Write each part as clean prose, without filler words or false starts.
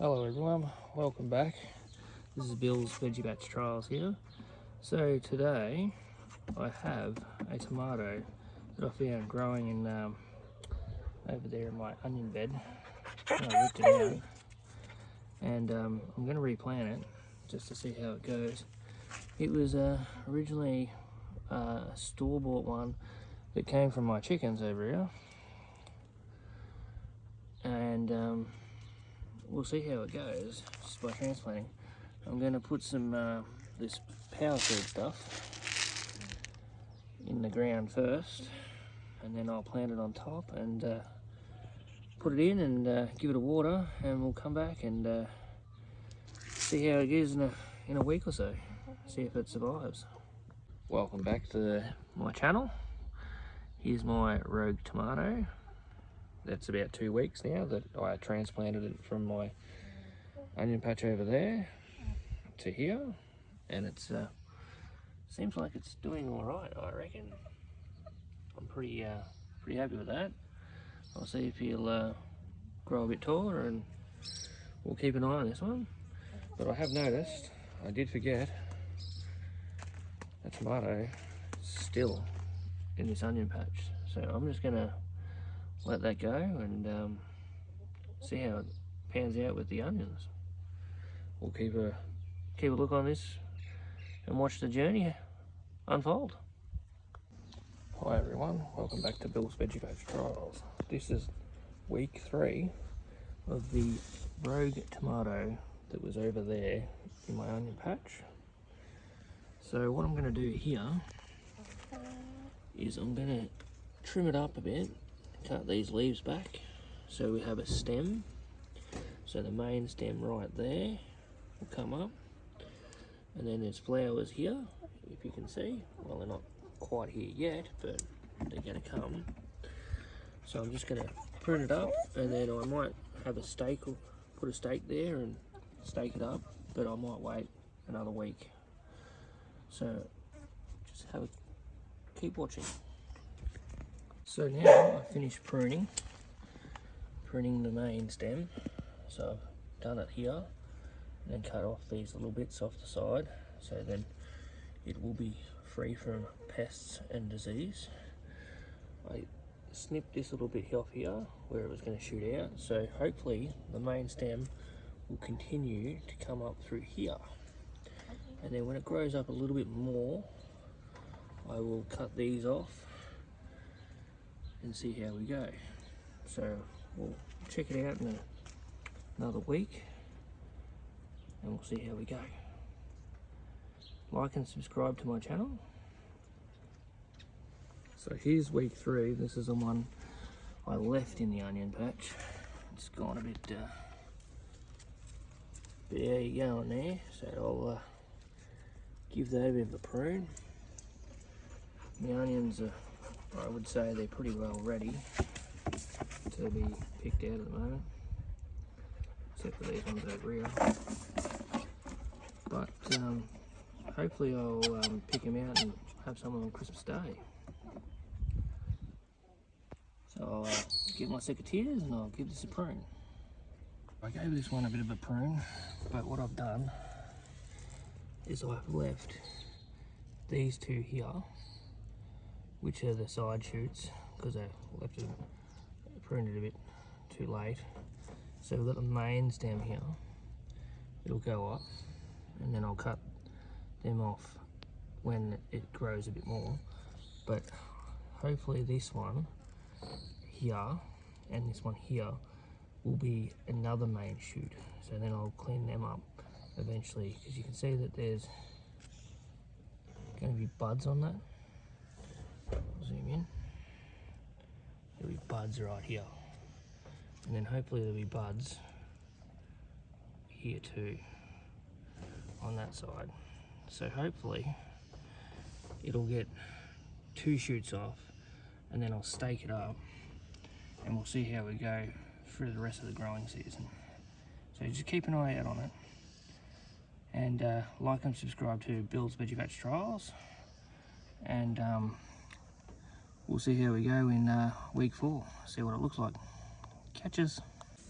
Hello everyone, welcome back. This is Bill's Veggie Batch Trials here. So today I have a tomato that I found growing in over there in my onion bed. I ripped it out and I'm going to replant it just to see how it goes. It was originally a store-bought one that came from my chickens over here, and we'll see how it goes just by transplanting. I'm going to put some this power seed stuff in the ground first, and then I'll plant it on top and put it in and give it a water, and we'll come back and see how it is in a week or so, see if it survives. Welcome back to my channel. Here's my rogue tomato. That's about 2 weeks now that I transplanted it from my onion patch over there to here, and it's seems like it's doing all right, I reckon. I'm pretty happy with that. I'll see if he'll grow a bit taller, and we'll keep an eye on this one. But I have noticed, I did forget, a tomato still in this onion patch, so I'm just gonna let that go and see how it pans out with the onions. We'll keep a look on this and watch the journey unfold. Hi everyone, welcome back to Bill's Veggie Batch Trials. This is week 3 of the rogue tomato that was over there in my onion patch. So what I'm going to do here is I'm going to trim it up a bit, cut these leaves back so we have a stem. So the main stem right there will come up, and then there's flowers here, if you can see. Well, they're not quite here yet, but they're going to come. So I'm just going to prune it up, and then I might have a stake, or put a stake there and stake it up, but I might wait another week. So just keep watching. So now I've finished pruning the main stem. So I've done it here, and then cut off these little bits off the side, so then it will be free from pests and disease. I snipped this little bit off here where it was going to shoot out, so hopefully the main stem will continue to come up through here, and then when it grows up a little bit more, I will cut these off and see how we go. So we'll check it out in another week and we'll see how we go. Like and subscribe to my channel. So here's week 3. This is the one I left in the onion patch. It's gone a bit but there you go in there. So I'll give that a bit of a prune. The onions are, I would say they're pretty well ready to be picked out at the moment, except for these ones over here. But hopefully I'll pick them out and have some on Christmas Day. So I'll get my secateurs and I'll give this a prune. I gave this one a bit of a prune, but what I've done is I've left these two here, which are the side shoots, because I left it pruned it a bit too late. So we've got the main stem here, it'll go up, and then I'll cut them off when it grows a bit more. But hopefully this one here and this one here will be another main shoot, so then I'll clean them up eventually, because you can see that there's going to be buds on that. Zoom in. There'll be buds right here, and then hopefully there'll be buds here too on that side. So hopefully it'll get 2 shoots off, and then I'll stake it up and we'll see how we go through the rest of the growing season. So just keep an eye out on it, and like and subscribe to Bill's Veggie Batch Trials, and we'll see how we go in week 4, see what it looks like. Catches.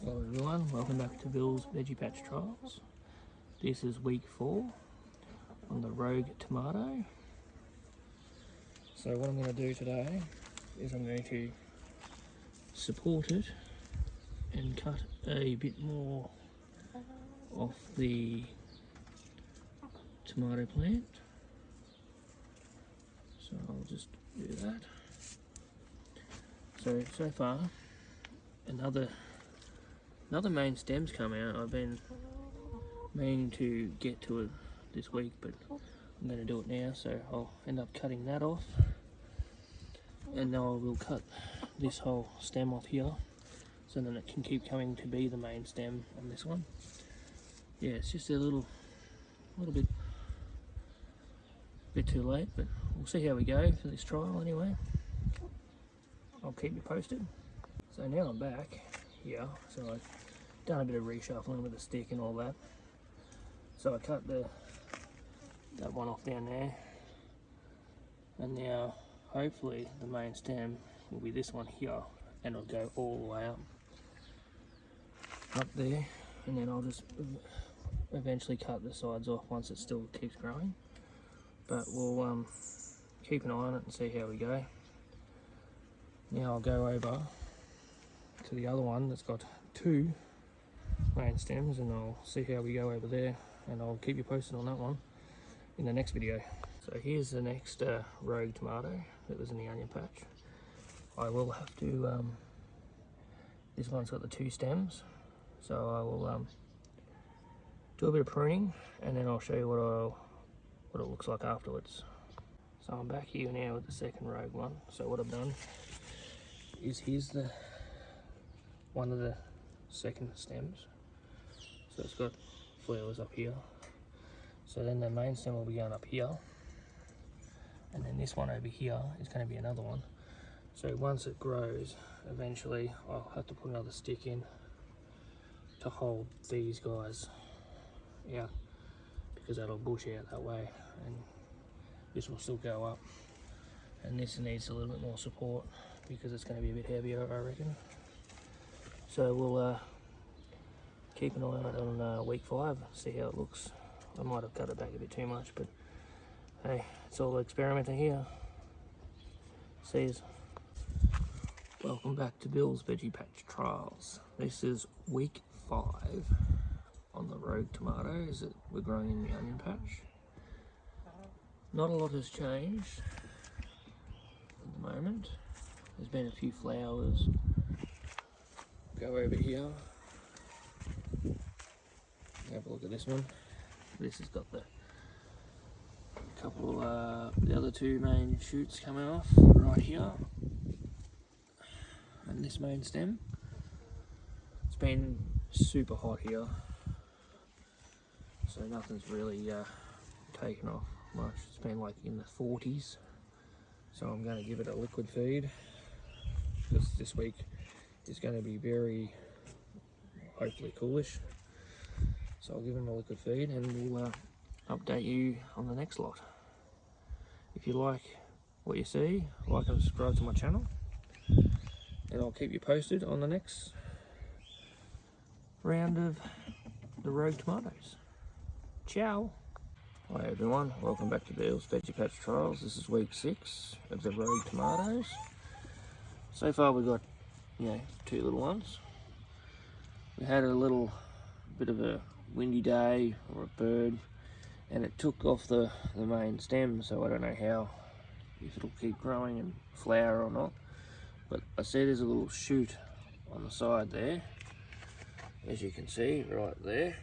Hello everyone, welcome back to Bill's Veggie Patch Trials. This is week 4 on the Rogue tomato. So what I'm going to do today is I'm going to support it and cut a bit more off the tomato plant. So I'll just do that. So far another main stem's come out. I've been meaning to get to it this week, but I'm going to do it now, so I'll end up cutting that off, and now I will cut this whole stem off here so then it can keep coming to be the main stem on this one. Yeah, it's just a little bit too late, but we'll see how we go for this trial anyway. I'll keep you posted. So now I'm back here, so I've done a bit of reshuffling with the stick and all that. So I cut that one off down there, and now hopefully the main stem will be this one here, and it'll go all the way up there, and then I'll just eventually cut the sides off once it still keeps growing. But we'll keep an eye on it and see how we go. Now I'll go over to the other one that's got 2 main stems, and I'll see how we go over there, and I'll keep you posted on that one in the next video. So here's the next Rogue tomato that was in the onion patch. I will have to, this one's got the 2 stems, so I will do a bit of pruning, and then I'll show you what it looks like afterwards. So I'm back here now with the second Rogue one. So what I've done is here's one of the second stems. So it's got flowers up here. So then the main stem will be going up here, and then this one over here is going to be another one. So once it grows, eventually I'll have to put another stick in to hold these guys out, because that'll bush out that way, and this will still go up, and this needs a little bit more support because it's going to be a bit heavier, I reckon. So we'll keep an eye on it on week 5, see how it looks. I might have cut it back a bit too much, but hey, it's all experimenting here. See yous. Welcome back to Bill's Veggie Patch Trials. This is week 5 on the Rogue tomatoes that we're growing in the onion patch. Not a lot has changed at the moment. There's been a few flowers. Go over here. Have a look at this one. This has got the couple of the other 2 main shoots coming off right here, and this main stem. It's been super hot here, so nothing's really taken off much. It's been like in the 40s, so I'm going to give it a liquid feed, because this week is going to be very, hopefully, coolish. So I'll give them a liquid feed, and we'll update you on the next lot. If you like what you see, like and subscribe to my channel, and I'll keep you posted on the next round of the Rogue tomatoes. Ciao! Hi everyone, welcome back to Bill's Veggie Patch Trials. This is week 6 of the Rogue tomatoes. So far we've got, 2 little ones. We had a little bit of a windy day, or a bird, and it took off the main stem, so I don't know if it'll keep growing and flower or not. But I see there's a little shoot on the side there, as you can see right there.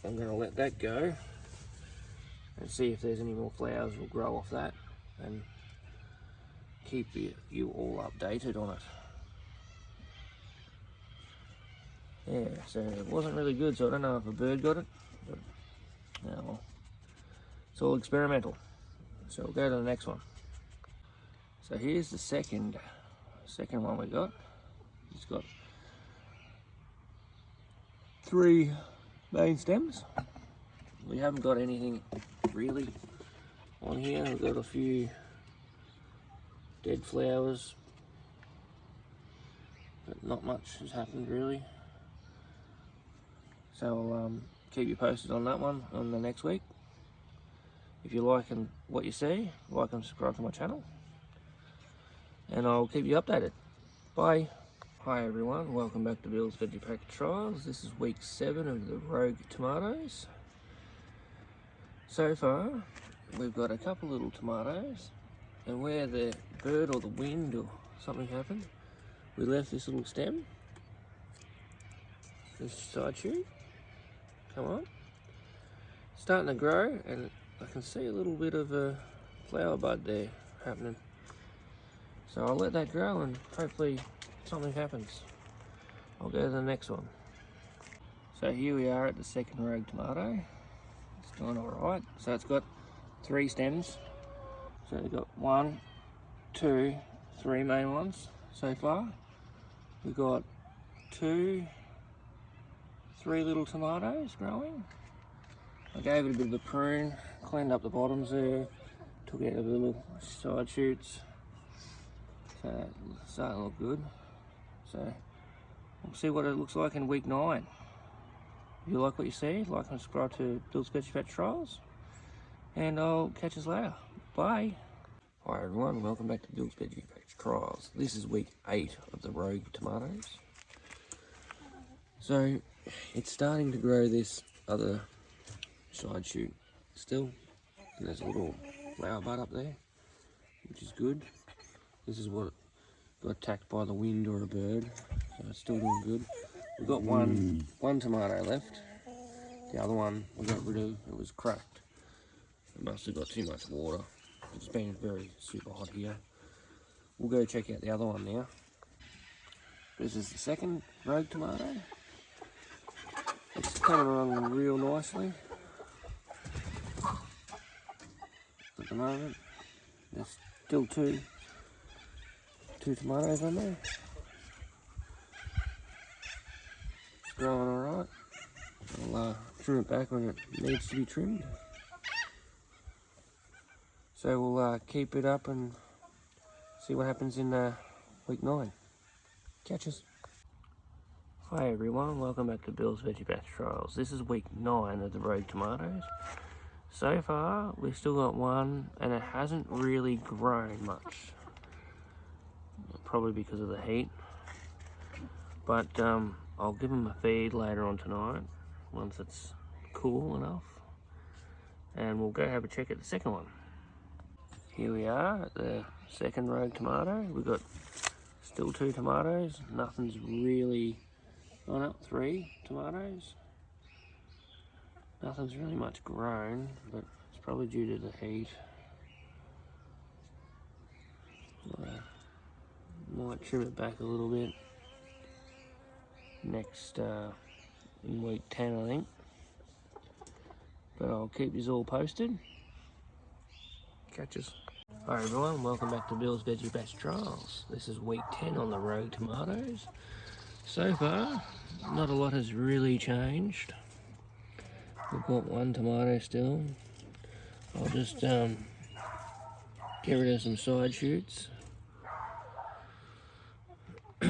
I'm going to let that go and see if there's any more flowers will grow off that, and keep you all updated on it. Yeah, so it wasn't really good, so I don't know if a bird got it, but well, it's all experimental. So we'll go to the next one. So here's the second one we got. It's got 3 main stems. We haven't got anything really on here. We've got a few dead flowers, but not much has happened really. So I'll keep you posted on that one on the next week. If you're liking what you see, like and subscribe to my channel, and I'll keep you updated. Bye. Hi everyone, welcome back to Bill's Veggie Pack Trials. This is week 7 of the Rogue tomatoes. So far, we've got a couple little tomatoes, and where the bird or the wind or something happened, we left this little stem, this side shoot, come on, starting to grow, and I can see a little bit of a flower bud there happening. So I'll let that grow and hopefully something happens. I'll go to the next one. So here we are at the second Rogue tomato. It's doing alright. So it's got 3 stems. So we've got 1, 2, 3 main ones so far. We've got 2, 3 little tomatoes growing. I gave it a bit of a prune, cleaned up the bottoms there, took out the little side shoots. So it's starting to look good. So we'll see what it looks like in week 9. If you like what you see, like and subscribe to Bill's Veggie Pack Trials, and I'll catch us later. Bye. Hi everyone, welcome back to Bill's Veggie Pack Trials. This is week 8 of the Rogue tomatoes. So it's starting to grow this other side shoot still, and there's a little flower bud up there, which is good. This is what got attacked by the wind or a bird, so it's still doing good. We've got one tomato left. The other one we got rid of, it was cracked. It must have got too much water. It's been very super hot here. We'll go check out the other one now. This is the second Rogue tomato. It's coming along real nicely at the moment. There's still two tomatoes on there. It's growing alright. I'll trim it back when it needs to be trimmed. So we'll keep it up and see what happens in week 9. Catch us. Hi everyone, welcome back to Bill's Veggie Pack Trials. This is week 9 of the Rogue tomatoes. So far, we've still got one, and it hasn't really grown much. Probably because of the heat. But I'll give them a feed later on tonight, once it's cool enough. And we'll go have a check at the second one. Here we are at the second Rogue tomato. We've got still 2 tomatoes. Nothing's really... Oh no, 3 tomatoes. Nothing's really much grown, but it's probably due to the heat. Might trim it back a little bit next in week 10, I think. But I'll keep you all posted. Catch us. Hi everyone, welcome back to Bill's Veggie Pack Trials. This is week 10 on the Rogue tomatoes. So far, not a lot has really changed. We've got 1 tomato still. I'll just get rid of some side shoots, I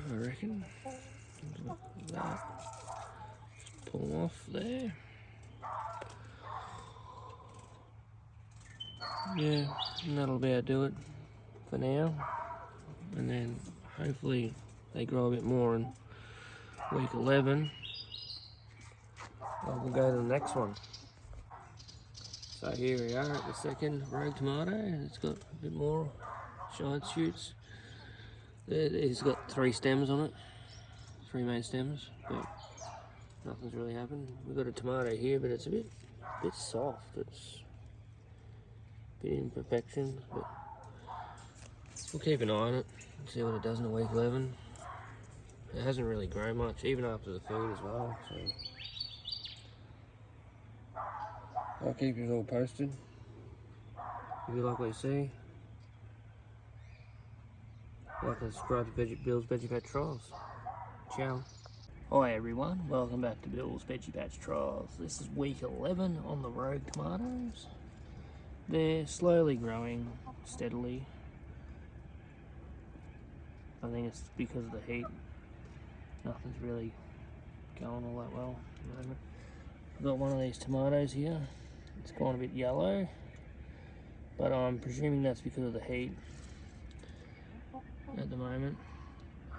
reckon. Like that. Just pull them off there. Yeah, and that'll about do it for now. And then hopefully they grow a bit more in week 11. We'll go to the next one. So here we are at the second Rogue tomato. It's got a bit more side shoots. It's got 3 stems on it, 3 main stems, but nothing's really happened. We've got a tomato here, but it's a bit soft. It's a bit imperfection, but we'll keep an eye on it and see what it does in week 11. It hasn't really grown much, even after the feed as well. So I'll keep you all posted. If you like what you see, like and subscribe to Bill's Veggie Pack Trials. Ciao. Hi everyone, welcome back to Bill's Veggie Pack Trials. This is week 11 on the Rogue tomatoes. They're slowly growing, steadily. I think it's because of the heat. Nothing's really going all that well. got one of these tomatoes here. It's gone a bit yellow, but I'm presuming that's because of the heat at the moment.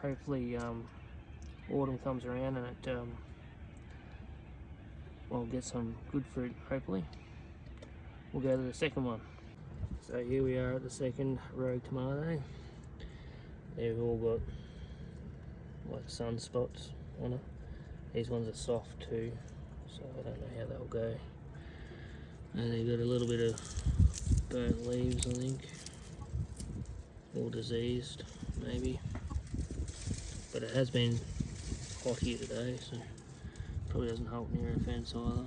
Hopefully autumn comes around and it will get some good fruit, hopefully. We'll go to the second one. So here we are at the second rogue tomato. They've all got like sunspots on it. These ones are soft too, so I don't know how they'll go. And they've got a little bit of burnt leaves, I think, or diseased maybe. But it has been hot here today, so probably doesn't help near a fence either.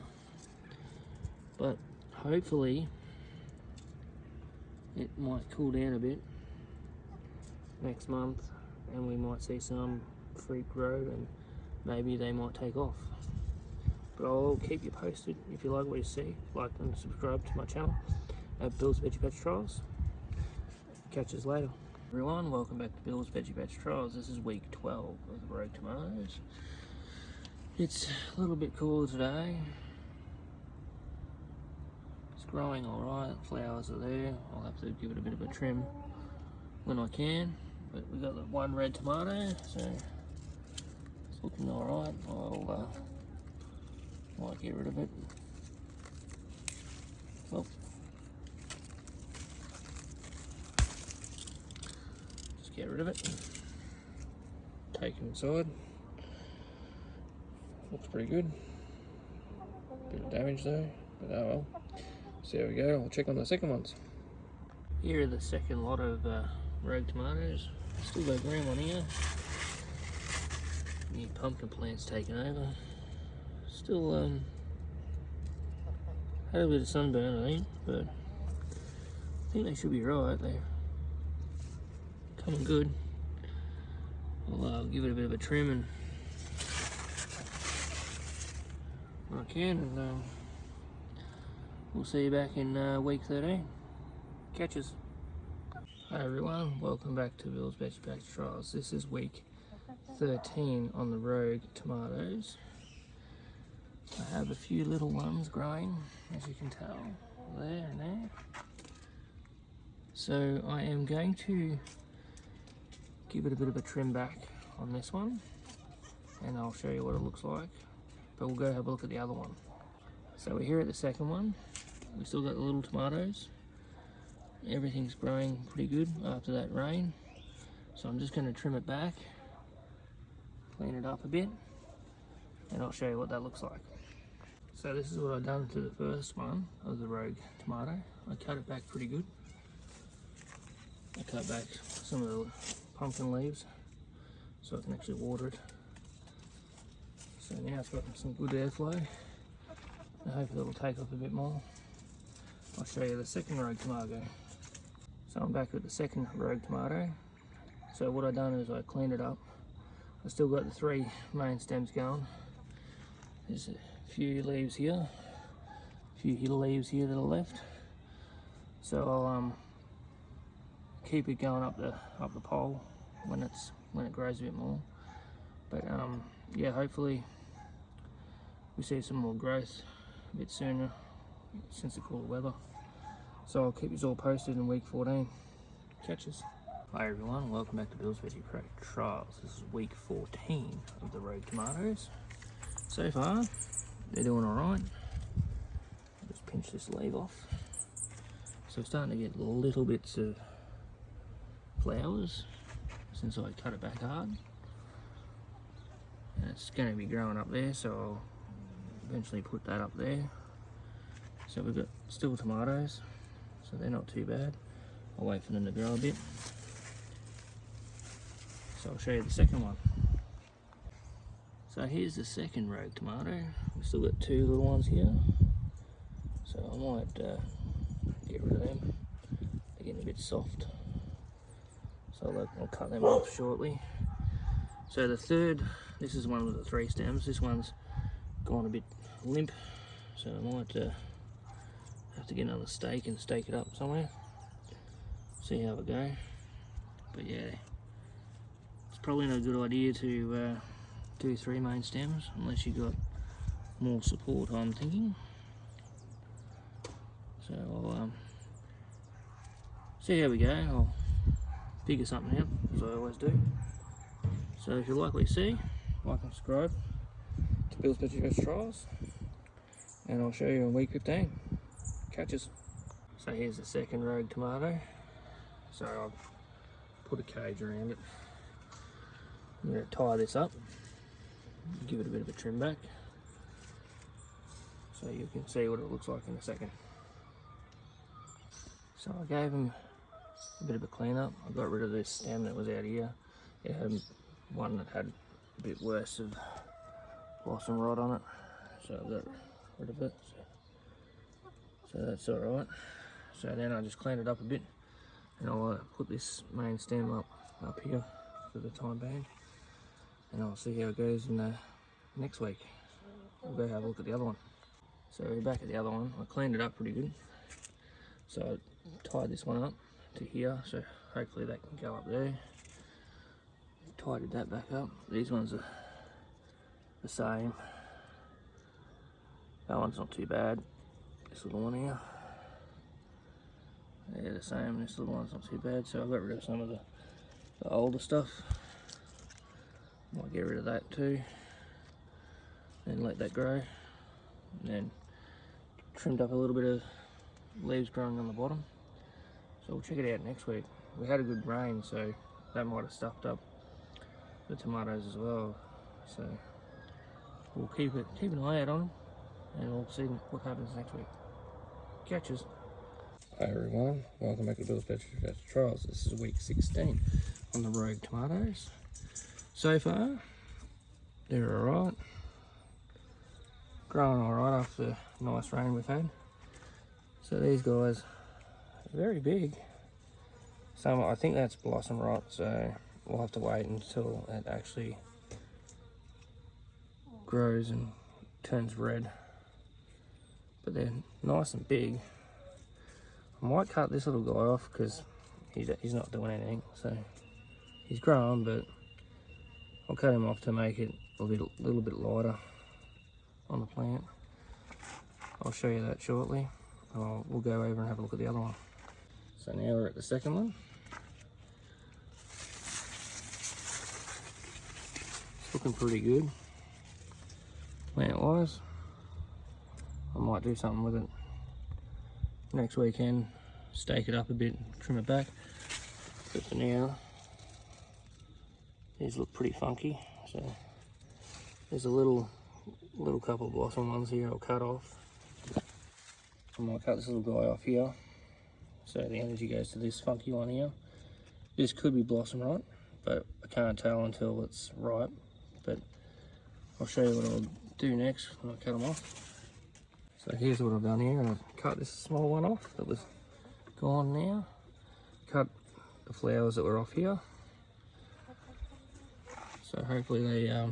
But hopefully it might cool down a bit next month and we might see some fruit grow and maybe they might take off. But I'll keep you posted if you like what you see. Like and subscribe to my channel at Bill's Veggie Patch Trials. Catch us later. Everyone, welcome back to Bill's Veggie Patch Trials. This is week 12 of the rogue tomatoes. It's a little bit cooler today. It's growing alright, flowers are there. I'll have to give it a bit of a trim when I can. But we've got the one red tomato, so it's looking alright. I'll might get rid of it. Well, just get rid of it. Take him inside. Looks pretty good. Bit of damage though, but oh well. So there we go. I'll check on the second ones. Here are the second lot of rogue tomatoes. Still got green one here. New pumpkin plants taken over. Still had a bit of sunburn, I think, but I think they should be right. They're coming good. I'll give it a bit of a trim and when I can, and we'll see you back in week 13. Catch us. Hi everyone, welcome back to Bill's Veggie Patch Trials. This is week 13 on the rogue tomatoes. I have a few little ones growing, as you can tell, there and there. So I am going to give it a bit of a trim back on this one, and I'll show you what it looks like. But we'll go have a look at the other one. So we're here at the second one. We've still got the little tomatoes. Everything's growing pretty good after that rain. So I'm just going to trim it back, clean it up a bit, and I'll show you what that looks like. So this is what I've done to the first one of the rogue tomato. I cut it back pretty good. I cut back some of the pumpkin leaves so I can actually water it. So now it's got some good airflow. I hope it'll take off a bit more. I'll show you the second rogue tomato. So I'm back with the second rogue tomato. So what I've done is I cleaned it up. I still got the 3 main stems going. There's a few leaves here, a few leaves here that are left. So I'll keep it going up the pole when it grows a bit more. But yeah, hopefully we see some more growth a bit sooner since the cooler weather. So I'll keep you all posted in week 14. Catch us. Hi everyone, welcome back to Bill's Veggie Patch Trials. This is week 14 of the rogue tomatoes. So far, they're doing alright. Just pinch this leaf off. So we're starting to get little bits of flowers since I cut it back hard. And it's going to be growing up there, so I'll eventually put that up there. So we've got still tomatoes, so they're not too bad. I'll wait for them to grow a bit. So I'll show you the second one. So here's the second rogue tomato. We've still got 2 little ones here. So I might get rid of them. They're getting a bit soft. So I'll cut them off shortly. So the third, this is one with the 3 stems. This one's gone a bit limp. So I might have to get another stake and stake it up somewhere. See how it go. But yeah, it's probably not a good idea to do 3 main stems unless you've got more support, I'm thinking. So I'll see how we go. I'll figure something out, as I always do. So if you like what you see, like and subscribe to Bill's Veggie Trials, and I'll show you in week 15. Catches. So here's the second rogue tomato. So I've put a cage around it. I'm going to tie this up, give it a bit of a trim back, so you can see what it looks like in a second. So I gave him a bit of a clean up. I got rid of this stem that was out here. It had one that had a bit worse of blossom rot on it, so I got rid of it. So that's alright. So then I just cleaned it up a bit, and I'll put this main stem up here for the time being, and I'll see how it goes in next week. We'll go have a look at the other one. So we're back at the other one. I cleaned it up pretty good. So I tied this one up to here, so hopefully that can go up there. Tidied that back up. These ones are the same. That one's not too bad. This little one here, they're the same. This little one's not too bad. So I got rid of some of the older stuff. Might get rid of that too, and let that grow. And then trimmed up a little bit of leaves growing on the bottom. So we'll check it out next week. We had a good rain, so that might have stuffed up the tomatoes as well. So we'll keep an eye out on them, and we'll see what happens next week. Catches. Hi everyone, welcome back to Bill's Veggie Trials. This is week 16 on the rogue tomatoes. So far, they're alright. Growing alright after the nice rain we've had. So these guys are very big. Some, I think that's blossom rot, so we'll have to wait until it actually grows and turns red. But they're nice and big. I might cut this little guy off because he's not doing anything. So he's growing, but I'll cut him off to make it a little bit lighter on the plant. I'll show you that shortly. We'll go over and have a look at the other one. So now we're at the second one. It's looking pretty good plant wise. I might do something with it next weekend, stake it up a bit, trim it back. But for now, these look pretty funky. So there's a little couple of blossom ones here I'll cut off. I might cut this little guy off here, so the energy goes to this funky one here. This could be blossom rot, but I can't tell until it's ripe. But I'll show you what I'll do next when I cut them off. So here's what I've done here. I've cut this small one off that was gone now. Cut the flowers that were off here. So hopefully they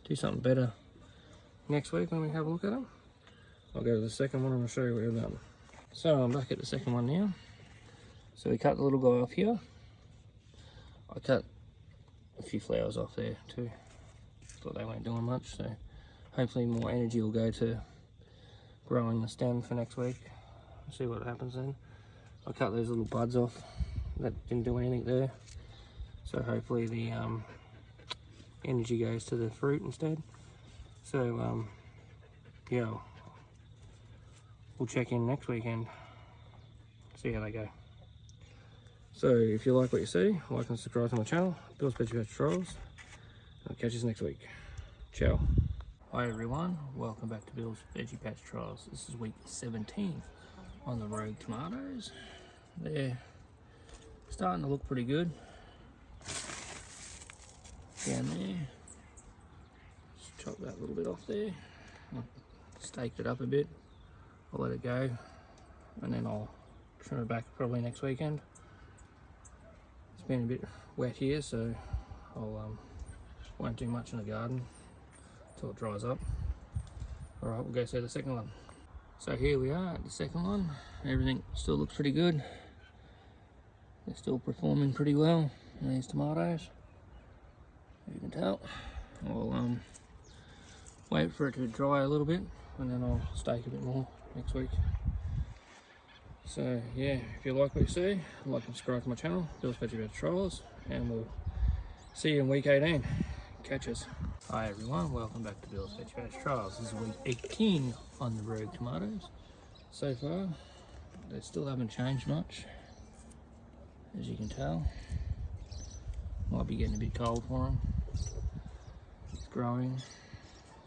do something better next week when we have a look at them. I'll go to the second one and I'll show you what I've done. So I'm back at the second one now. So we cut the little guy off here. I cut a few flowers off there too. Thought they weren't doing much, so hopefully more energy will go to growing the stem for next week. See what happens then. I cut those little buds off that didn't do anything there, so hopefully the energy goes to the fruit instead. So yeah, we'll check in next weekend, see how they go. So if you like what you see, like and subscribe to my channel, Bill's Veggie Trials. I'll catch you next week. Ciao. Hi everyone, welcome back to Bill's Veggie Patch Trials. This is week 17 on the rogue tomatoes. They're starting to look pretty good. Down there. Just chop that little bit off there. Staked it up a bit. I'll let it go, and then I'll trim it back probably next weekend. It's been a bit wet here, so I'll won't do much in the garden until it dries up. Alright, we'll go see the second one. So here we are at the second one. Everything still looks pretty good. They're still performing pretty well, these tomatoes. You can tell. wait for it to dry a little bit, and then I'll stake a bit more next week. So yeah, if you like what you see, like and subscribe to my channel, Bill's Veggie Patch Trials, and we'll see you in week 18. Catch us. Hi everyone, welcome back to Bill's Veggie Patch Trials. This is week 18 on the rogue tomatoes. So far, they still haven't changed much, as you can tell. Might be getting a bit cold for them. It's growing,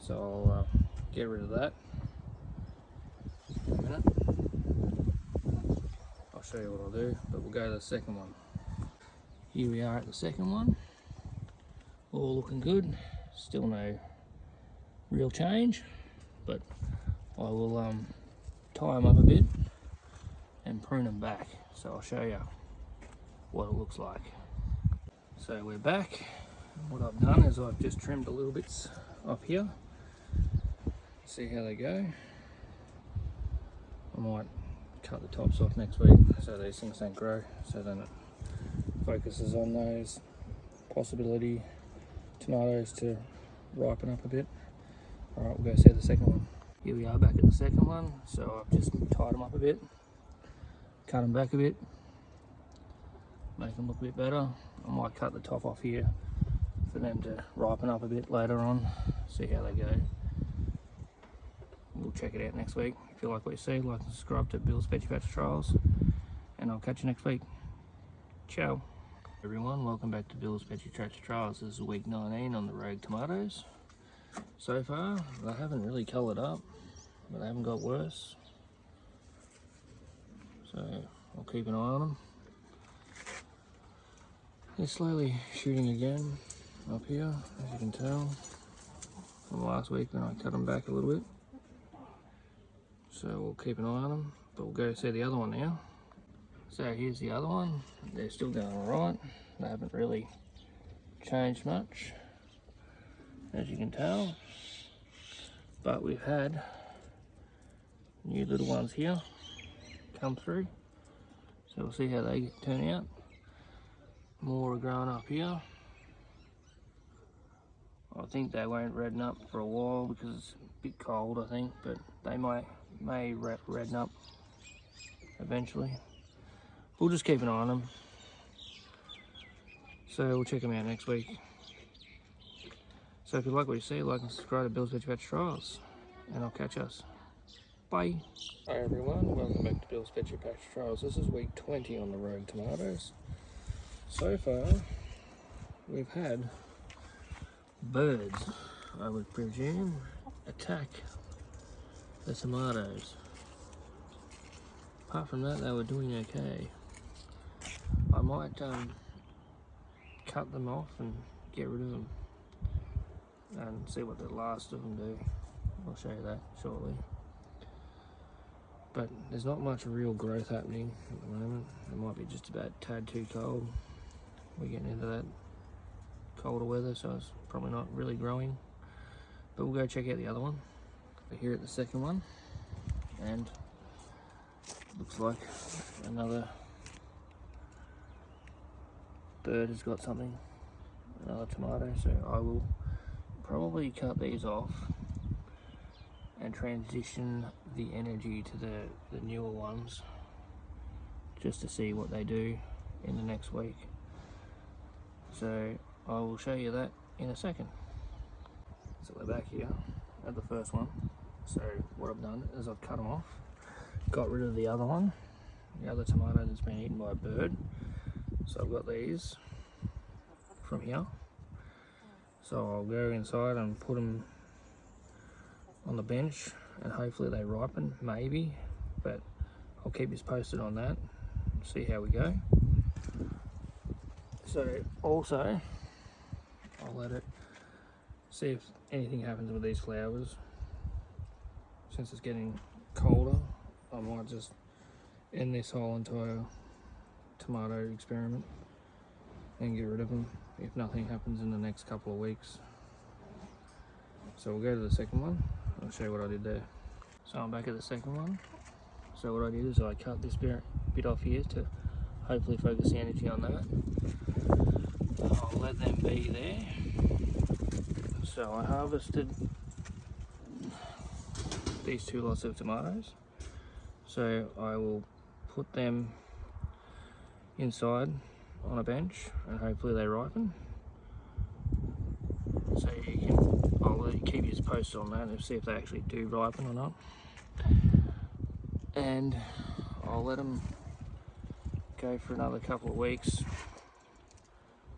so I'll get rid of that in a minute. I'll show you what I'll do, but we'll go to the second one. Here we are at the second one. All looking good. Still no real change, but I will tie them up a bit and prune them back. So I'll show you what it looks like. So we're back. What I've done is I've just trimmed a little bits up here. See how they go. I might cut the tops off next week so these things don't grow, so then it focuses on those possibility tomatoes to ripen up a bit. Alright, we'll go see the second one. Here we are back at the second one. So I've just tied them up a bit, cut them back a bit, make them look a bit better. I might cut the top off here for them to ripen up a bit later on, see how they go. We'll check it out next week. If you like what you see, like and subscribe to Bill's Veggie Patch Trials, and I'll catch you next week. Ciao. Everyone, welcome back to Bill's Veggie Patch Trials. This is week 19 on the rogue tomatoes. So far, they haven't really coloured up, but they haven't got worse. So I'll keep an eye on them. They're slowly shooting again up here, as you can tell from last week when I cut them back a little bit. So we'll keep an eye on them, but we'll go see the other one now. So here's the other one. They're still going alright. They haven't really changed much, as you can tell. But we've had new little ones here come through. So we'll see how they turn out. More are growing up here. I think they won't redden up for a while because it's a bit cold, I think, but they may redden up eventually. We'll just keep an eye on them. So we'll check them out next week. So if you like what you see, like and subscribe to Bill's Veggie Patch Trials, and I'll catch us. Bye. Hi everyone, welcome back to Bill's Veggie Patch Trials. This is week 20 on the rogue tomatoes. So far, we've had birds, I would presume, attack the tomatoes. Apart from that, they were doing okay. I might cut them off and get rid of them and see what the last of them do. I'll show you that shortly. But there's not much real growth happening at the moment. It might be just about a tad too cold. We're getting into that colder weather, so it's probably not really growing. But we'll go check out the other one. We're here at the second one, and looks like another bird has got something, another tomato. So I will probably cut these off and transition the energy to the newer ones, just to see what they do in the next week. So I will show you that in a second. So we're back here at the first one. So what I've done is I've cut them off, got rid of the other one, the other tomato that's been eaten by a bird. So I've got these from here. So I'll go inside and put them on the bench, and hopefully they ripen, maybe, but I'll keep you posted on that, see how we go. So also, I'll let it see if anything happens with these flowers. Since it's getting colder, I might just end this whole entire tomato experiment and get rid of them if nothing happens in the next couple of weeks. So we'll go to the second one. I'll show you what I did there. So I'm back at the second one. So what I did is I cut this bit off here to hopefully focus the energy on that. I'll let them be there. So I harvested these 2 lots of tomatoes. So I will put them inside on a bench and hopefully they ripen. So I'll keep you posted on that and see if they actually do ripen or not. And I'll let them go for another couple of weeks,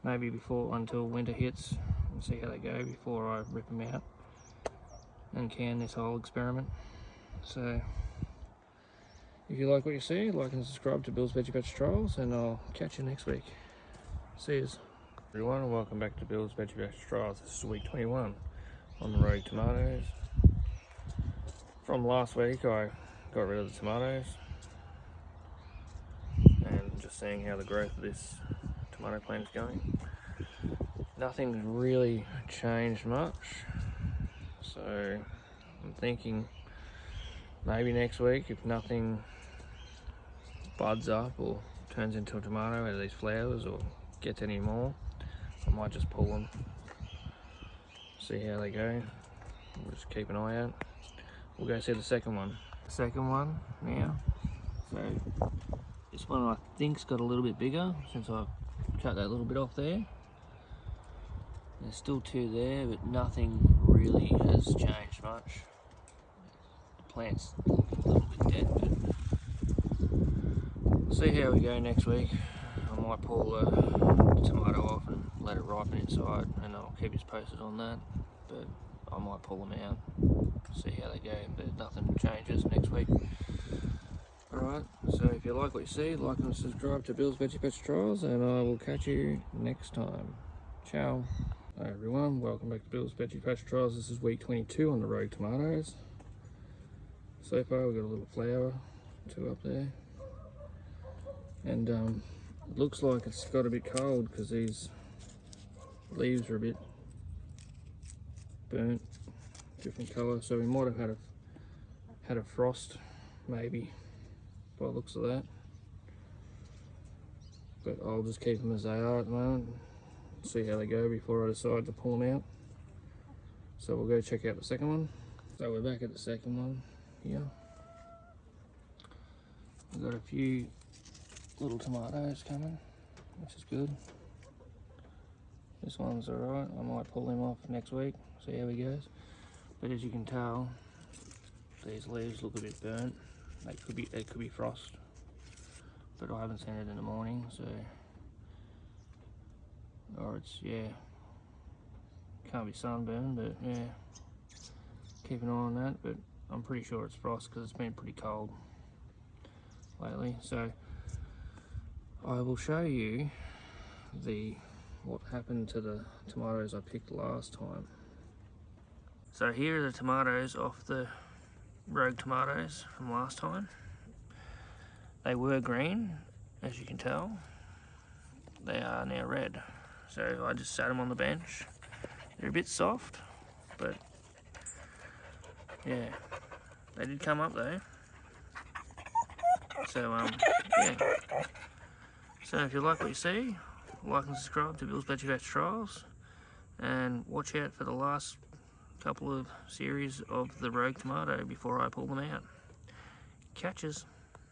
maybe until winter hits, and see how they go before I rip them out and can this whole experiment. So if you like what you see, like and subscribe to Bill's Veggie Patch Trials, and I'll catch you next week. See yous. Everyone, and welcome back to Bill's Veggie Patch Trials. This is week 21 on the rogue tomatoes. From last week I got rid of the tomatoes, and just seeing how the growth of this tomato plant is going. Nothing's really changed much, so I'm thinking maybe next week, if nothing buds up or turns into a tomato out of these flowers or gets any more, I might just pull them, see how they go. We'll just keep an eye out. We'll go see the second one. Second one now. So this one I think's got a little bit bigger since I cut that little bit off there. There's still 2 there, but nothing really has changed much. The plant's looking a little bit dead, but we'll see how we go next week. I might pull the tomato off and let it ripen inside, and I'll keep you posted on that. But I might pull them out, see how they go, but nothing changes next week. Alright, so if you like what you see, like and subscribe to Bill's Veggie Patch Trials, and I will catch you next time. Ciao. Hi everyone, welcome back to Bill's Veggie Patch Trials. This is week 22 on the rogue tomatoes. So far we've got a little flower, 2 up there. And it looks like it's got a bit cold because these leaves are a bit burnt, different colour. So we might have had a frost, maybe, by the looks of that. But I'll just keep them as they are at the moment, see how they go before I decide to pull them out. So we'll go check out the second one. So we're back at the second one here. We've got a few little tomatoes coming, which is good. This one's alright. I might pull him off next week, see how he goes. But as you can tell, these leaves look a bit burnt. It could be frost, but I haven't seen it in the morning, so, or it's, yeah, can't be sunburned, but yeah, keep an eye on that. But I'm pretty sure it's frost because it's been pretty cold lately. So I will show you what happened to the tomatoes I picked last time. So here are the tomatoes off the rogue tomatoes from last time. They were green, as you can tell. They are now red. So I just sat them on the bench. They're a bit soft, but yeah, they did come up though. So yeah. So if you like what you see, like and subscribe to Bill's Veggie Patch Trials, and watch out for the last couple of series of the rogue tomato before I pull them out. Catches.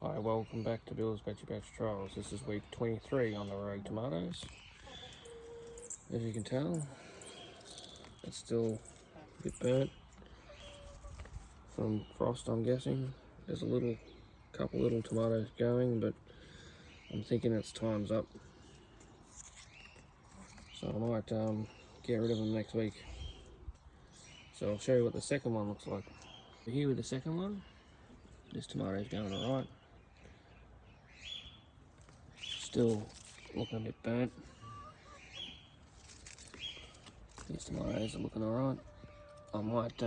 Hi, welcome back to Bill's Veggie Patch Trials. This is week 23 on the rogue tomatoes. As you can tell, it's still a bit burnt from frost, I'm guessing. There's a couple little tomatoes going, but I'm thinking it's time's up. So I might get rid of them next week. So I'll show you what the second one looks like. Here with the second one, this tomato's going alright. Still looking a bit burnt. These tomatoes are looking alright. I might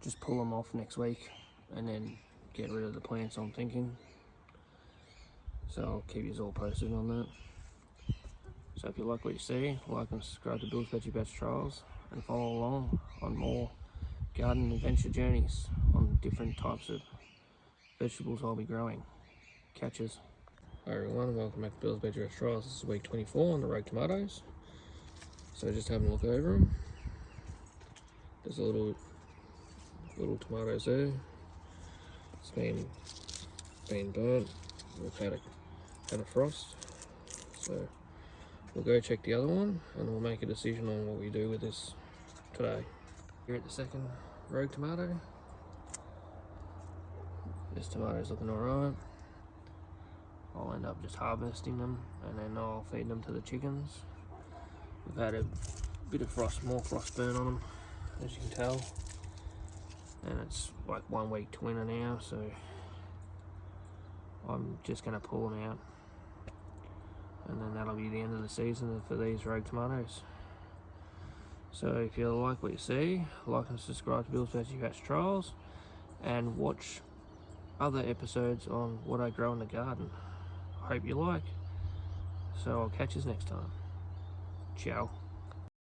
just pull them off next week and then get rid of the plants, I'm thinking. So I'll keep you all posted on that. So if you like what you see, like and subscribe to Bill's Veggie Patch Trials, and follow along on more garden adventure journeys on different types of vegetables I'll be growing. Catches. Hi everyone, welcome back to Bill's Veggie Patch Trials. This is week 24 on the rogue tomatoes. So just having a look over them. There's a little little tomatoes there. It's been burnt. We've had a frost. So we'll go check the other one and we'll make a decision on what we do with this today. Here at the second rogue tomato. This tomato's looking alright. I'll end up just harvesting them and then I'll feed them to the chickens. We've had a bit of more frost burn on them, as you can tell. And it's like 1 week to winter now, so I'm just going to pull them out. And then that'll be the end of the season for these rogue tomatoes. So if you like what you see, like and subscribe to Bill's Veggie Patch Trials, and watch other episodes on what I grow in the garden. I hope you like. So I'll catch you next time. Ciao.